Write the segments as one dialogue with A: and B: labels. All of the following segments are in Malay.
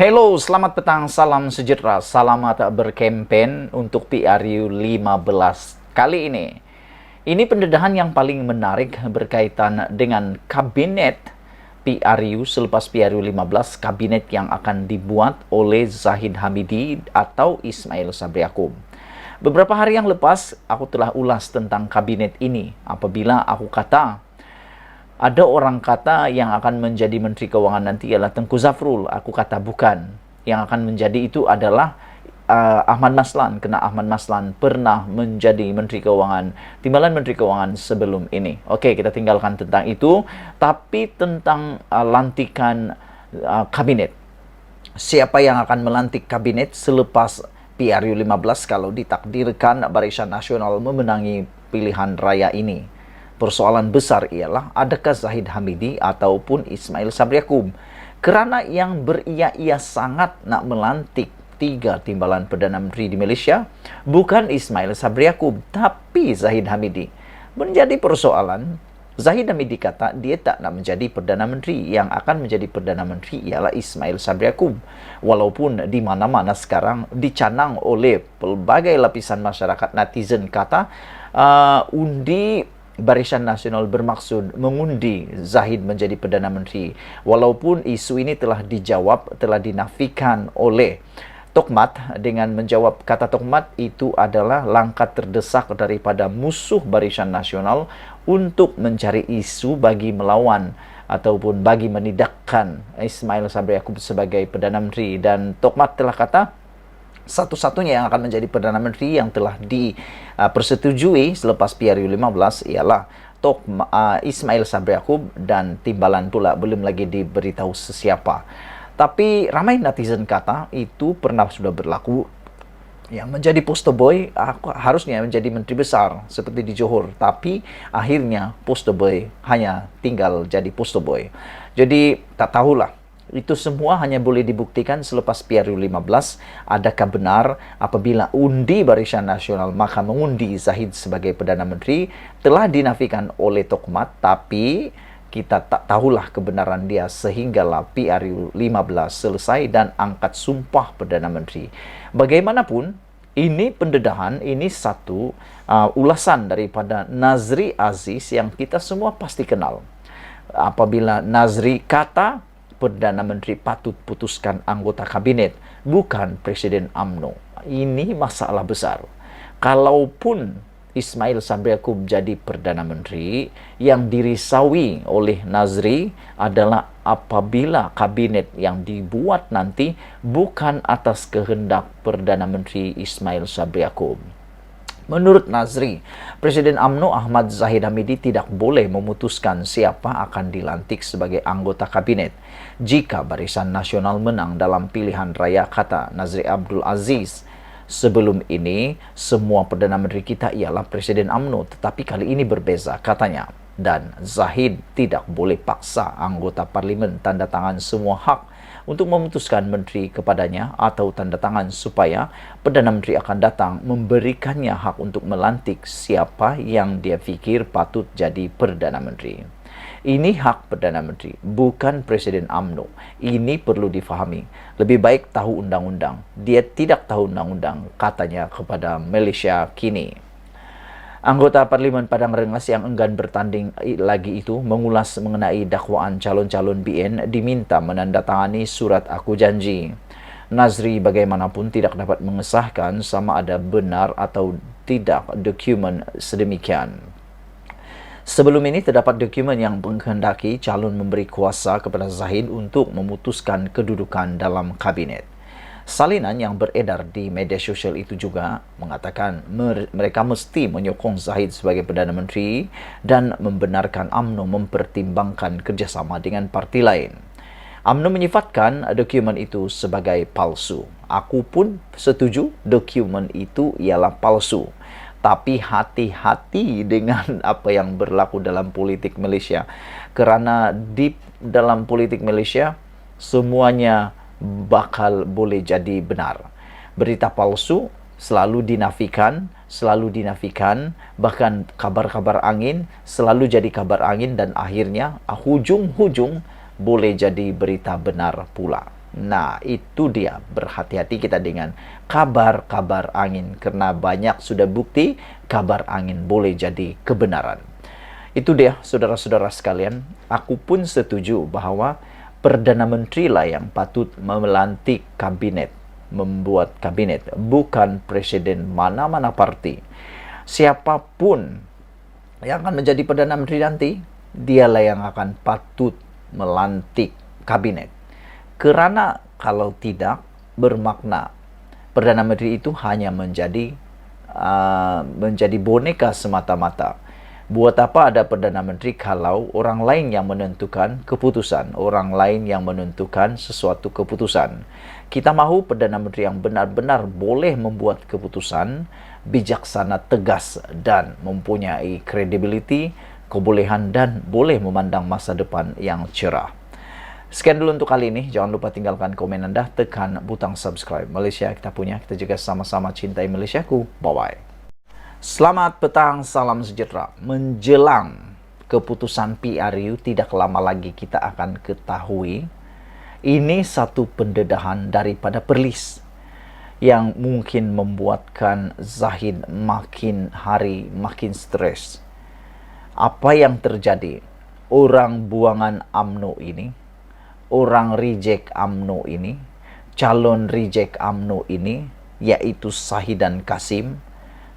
A: Hello, selamat petang, salam sejahtera, selamat berkempen untuk PRU 15 kali ini. Ini pendedahan yang paling menarik berkaitan dengan kabinet PRU selepas PRU 15, kabinet yang akan dibuat oleh Zahid Hamidi atau Ismail Sabri Yaakob. Beberapa hari yang lepas, aku telah ulas tentang kabinet ini. Apabila aku kata ada orang kata yang akan menjadi Menteri Keuangan nanti ialah Tengku Zafrul. Aku kata bukan. Yang akan menjadi itu adalah Ahmad Maslan. Kerana Ahmad Maslan pernah menjadi Menteri Keuangan, timbalan Menteri Keuangan sebelum ini. Okey, kita tinggalkan tentang itu. Tapi tentang lantikan kabinet. Siapa yang akan melantik kabinet selepas PRU 15 kalau ditakdirkan Barisan Nasional memenangi pilihan raya ini? Persoalan besar ialah adakah Zahid Hamidi ataupun Ismail Sabri Yaakob? Kerana yang beria-ia sangat nak melantik 3 timbalan Perdana Menteri di Malaysia bukan Ismail Sabri Yaakob tapi Zahid Hamidi. Menjadi persoalan, Zahid Hamidi kata dia tak nak menjadi Perdana Menteri. Yang akan menjadi Perdana Menteri ialah Ismail Sabri Yaakob. Walaupun di mana-mana sekarang dicanang oleh pelbagai lapisan masyarakat, netizen kata undi Barisan Nasional bermaksud mengundi Zahid menjadi Perdana Menteri. Walaupun isu ini telah dijawab, telah dinafikan oleh Tokmat dengan menjawab kata Tokmat itu adalah langkah terdesak daripada musuh Barisan Nasional untuk mencari isu bagi melawan ataupun bagi menidakkan Ismail Sabri Yaakob sebagai Perdana Menteri. Dan Tokmat telah kata satu-satunya yang akan menjadi Perdana Menteri yang telah dipersetujui selepas PRU 15 ialah Ismail Sabri Yaakob dan timbalan pula belum lagi diberitahu sesiapa. Tapi ramai netizen kata itu pernah sudah berlaku. Yang menjadi poster boy harusnya menjadi menteri besar seperti di Johor, tapi akhirnya poster boy hanya tinggal jadi poster boy. Jadi tak tahulah. Itu semua hanya boleh dibuktikan selepas PRU 15. Adakah benar apabila undi Barisan Nasional maka mengundi Zahid sebagai Perdana Menteri telah dinafikan oleh Tokmat, tapi kita tak tahulah kebenaran dia sehinggalah PRU 15 selesai dan angkat sumpah Perdana Menteri. Bagaimanapun, ini pendedahan, ini satu ulasan daripada Nazri Aziz yang kita semua pasti kenal. Apabila Nazri kata Perdana Menteri patut putuskan anggota kabinet, bukan Presiden UMNO. Ini masalah besar. Kalaupun Ismail Sabri Yaakob jadi Perdana Menteri, yang dirisaui oleh Nazri adalah apabila kabinet yang dibuat nanti bukan atas kehendak Perdana Menteri Ismail Sabri Yaakob. Menurut Nazri, Presiden UMNO Ahmad Zahid Hamidi tidak boleh memutuskan siapa akan dilantik sebagai anggota kabinet. Jika Barisan Nasional menang dalam pilihan raya, kata Nazri Abdul Aziz, sebelum ini semua Perdana Menteri kita ialah Presiden UMNO, tetapi kali ini berbeza, katanya. Dan Zahid tidak boleh paksa anggota parlimen tanda tangan semua hak untuk memutuskan menteri kepadanya atau tanda tangan supaya Perdana Menteri akan datang memberikannya hak untuk melantik siapa yang dia fikir patut jadi Perdana Menteri. Ini hak Perdana Menteri, bukan Presiden UMNO. Ini perlu difahami. Lebih baik tahu undang-undang. Dia tidak tahu undang-undang, katanya kepada Malaysia Kini. Anggota Parlimen Padang Rengas yang enggan bertanding lagi itu mengulas mengenai dakwaan calon-calon BN diminta menandatangani surat aku janji. Nazri bagaimanapun tidak dapat mengesahkan sama ada benar atau tidak dokumen sedemikian. Sebelum ini terdapat dokumen yang menghendaki calon memberi kuasa kepada Zahid untuk memutuskan kedudukan dalam kabinet. Salinan yang beredar di media sosial itu juga mengatakan mereka mesti menyokong Zahid sebagai Perdana Menteri dan membenarkan UMNO mempertimbangkan kerjasama dengan parti lain. UMNO menyifatkan dokumen itu sebagai palsu. Aku pun setuju dokumen itu ialah palsu. Tapi hati-hati dengan apa yang berlaku dalam politik Malaysia. Kerana di dalam politik Malaysia, semuanya bakal boleh jadi benar. Berita palsu selalu dinafikan, bahkan kabar-kabar angin selalu jadi kabar angin dan akhirnya hujung-hujung boleh jadi berita benar pula. Nah, itu dia. Berhati-hati kita dengan kabar-kabar angin. Karena banyak sudah bukti kabar angin boleh jadi kebenaran. Itu dia, saudara-saudara sekalian. Aku pun setuju bahwa Perdana Menteri lah yang patut melantik kabinet, membuat kabinet, bukan presiden mana-mana parti. Siapapun yang akan menjadi Perdana Menteri nanti, dialah yang akan patut melantik kabinet. Kerana kalau tidak, bermakna Perdana Menteri itu hanya menjadi boneka semata-mata. Buat apa ada Perdana Menteri kalau orang lain yang menentukan keputusan, orang lain yang menentukan sesuatu keputusan. Kita mahu Perdana Menteri yang benar-benar boleh membuat keputusan, bijaksana, tegas, dan mempunyai credibility, kebolehan, dan boleh memandang masa depan yang cerah. Sekian dulu untuk kali ini. Jangan lupa tinggalkan komen Anda, tekan butang subscribe. Malaysia kita punya, kita juga sama-sama cintai Malaysiaku. Bye-bye. Selamat petang, salam sejahtera. Menjelang keputusan PRU tidak lama lagi kita akan ketahui. Ini satu pendedahan daripada Perlis yang mungkin membuatkan Zahid makin hari makin stres. Apa yang terjadi? Orang buangan UMNO ini, orang reject UMNO ini, calon reject UMNO ini, yaitu Shahidan Kassim,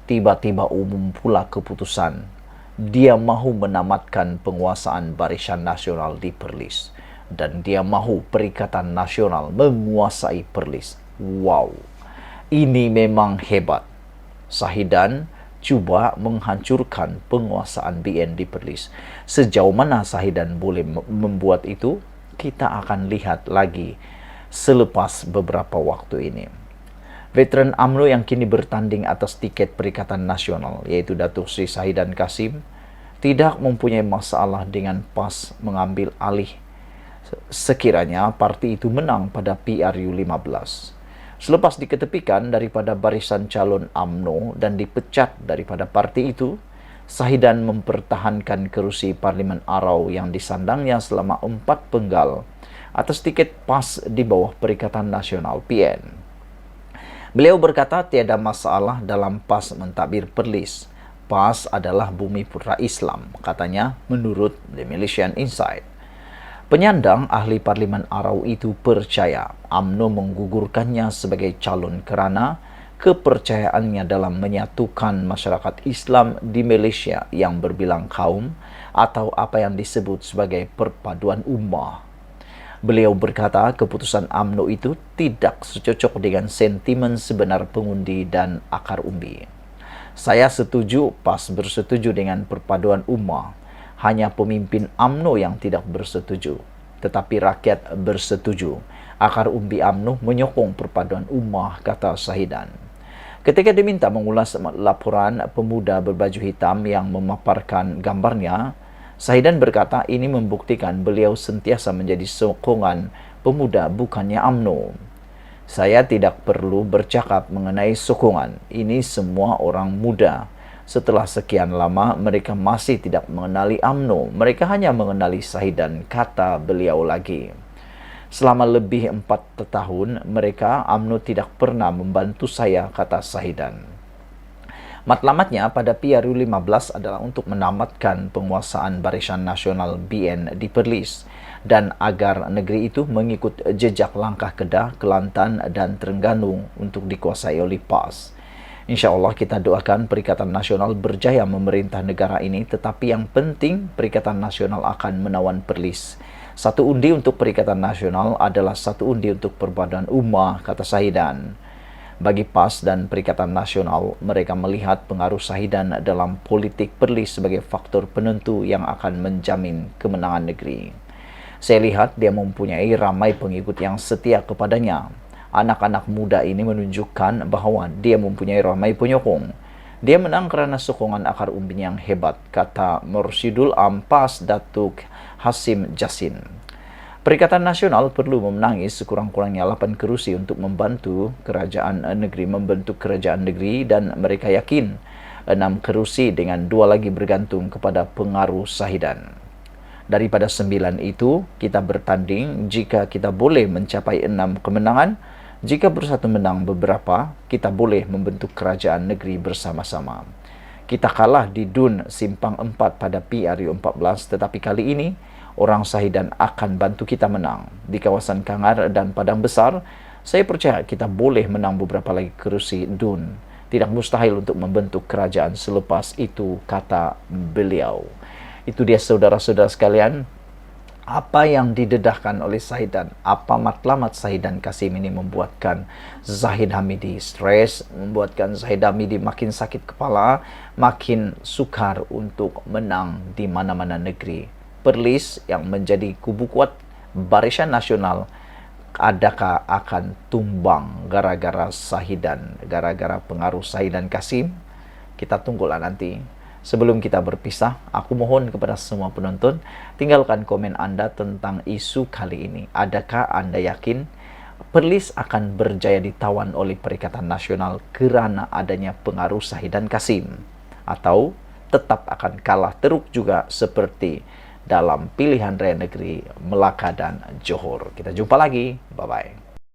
A: tiba-tiba umum pula keputusan dia mahu menamatkan penguasaan Barisan Nasional di Perlis dan dia mahu Perikatan Nasional menguasai Perlis. Wow, ini memang hebat. Shahidan cuba menghancurkan penguasaan BN di Perlis. Sejauh mana Shahidan boleh membuat itu, kita akan lihat lagi selepas beberapa waktu ini. Veteran UMNO yang kini bertanding atas tiket Perikatan Nasional, yaitu Datuk Seri Shahidan Kassim, tidak mempunyai masalah dengan PAS mengambil alih sekiranya parti itu menang pada PRU 15. Selepas diketepikan daripada barisan calon UMNO dan dipecat daripada parti itu, Shahidan mempertahankan kerusi Parlimen Arau yang disandangnya selama 4 penggal atas tiket PAS di bawah Perikatan Nasional PN. Beliau berkata tiada masalah dalam PAS mentadbir Perlis. PAS adalah bumi putra Islam, katanya menurut The Malaysian Insight. Penyandang ahli Parlimen Arau itu percaya UMNO menggugurkannya sebagai calon kerana kepercayaannya dalam menyatukan masyarakat Islam di Malaysia yang berbilang kaum atau apa yang disebut sebagai perpaduan ummah. Beliau berkata keputusan UMNO itu tidak secocok dengan sentimen sebenar pengundi dan akar umbi. Saya setuju, PAS bersetuju dengan perpaduan ummah. Hanya pemimpin UMNO yang tidak bersetuju. Tetapi rakyat bersetuju. Akar umbi UMNO menyokong perpaduan ummah, kata Shahidan. Ketika diminta mengulas laporan pemuda berbaju hitam yang memaparkan gambarnya, Shahidan berkata ini membuktikan beliau sentiasa menjadi sokongan pemuda bukannya UMNO. Saya tidak perlu bercakap mengenai sokongan. Ini semua orang muda. Setelah sekian lama mereka masih tidak mengenali UMNO. Mereka hanya mengenali Shahidan, kata beliau lagi. Selama lebih 4 tahun mereka UMNO tidak pernah membantu saya, kata Shahidan. Matlamatnya pada PRU 15 adalah untuk menamatkan penguasaan Barisan Nasional BN di Perlis dan agar negeri itu mengikut jejak langkah Kedah, Kelantan dan Terengganu untuk dikuasai oleh PAS. InsyaAllah kita doakan Perikatan Nasional berjaya memerintah negara ini, tetapi yang penting Perikatan Nasional akan menawan Perlis. Satu undi untuk Perikatan Nasional adalah satu undi untuk perpaduan ummah, kata Shahidan. Bagi PAS dan Perikatan Nasional, mereka melihat pengaruh Shahidan dalam politik Perlis sebagai faktor penentu yang akan menjamin kemenangan negeri. Saya lihat dia mempunyai ramai pengikut yang setia kepadanya. Anak-anak muda ini menunjukkan bahawa dia mempunyai ramai penyokong. Dia menang kerana sokongan akar umbinya yang hebat, kata Mursyidul Am PAS Datuk Hasim Jassin. Perikatan Nasional perlu memenangi sekurang-kurangnya 8 kerusi untuk membantu kerajaan negeri membentuk kerajaan negeri dan mereka yakin 6 kerusi dengan 2 lagi bergantung kepada pengaruh Shahidan. Daripada 9 itu, kita bertanding. Jika kita boleh mencapai 6 kemenangan, jika bersatu menang beberapa, kita boleh membentuk kerajaan negeri bersama-sama. Kita kalah di Dun Simpang 4 pada PRU 14, tetapi kali ini orang Sahidan akan bantu kita menang. Di kawasan Kangar dan Padang Besar, saya percaya kita boleh menang beberapa lagi kerusi Dun. Tidak mustahil untuk membentuk kerajaan selepas itu, kata beliau. Itu dia saudara-saudara sekalian, apa yang didedahkan oleh Sahidan, apa matlamat Sahidan Kasim ini membuatkan Zahid Hamidi stres, membuatkan Zahid Hamidi makin sakit kepala, makin sukar untuk menang di mana-mana negeri. Perlis yang menjadi kubu kuat Barisan Nasional, adakah akan tumbang gara-gara Sahidan, gara-gara pengaruh Sahidan Kasim? Kita tunggulah nanti. Sebelum kita berpisah, aku mohon kepada semua penonton, tinggalkan komen Anda tentang isu kali ini. Adakah Anda yakin Perlis akan berjaya ditawan oleh Perikatan Nasional kerana adanya pengaruh Sahidan Kasim? Atau tetap akan kalah teruk juga seperti dalam pilihan raya negeri Melaka dan Johor? Kita jumpa lagi. Bye-bye.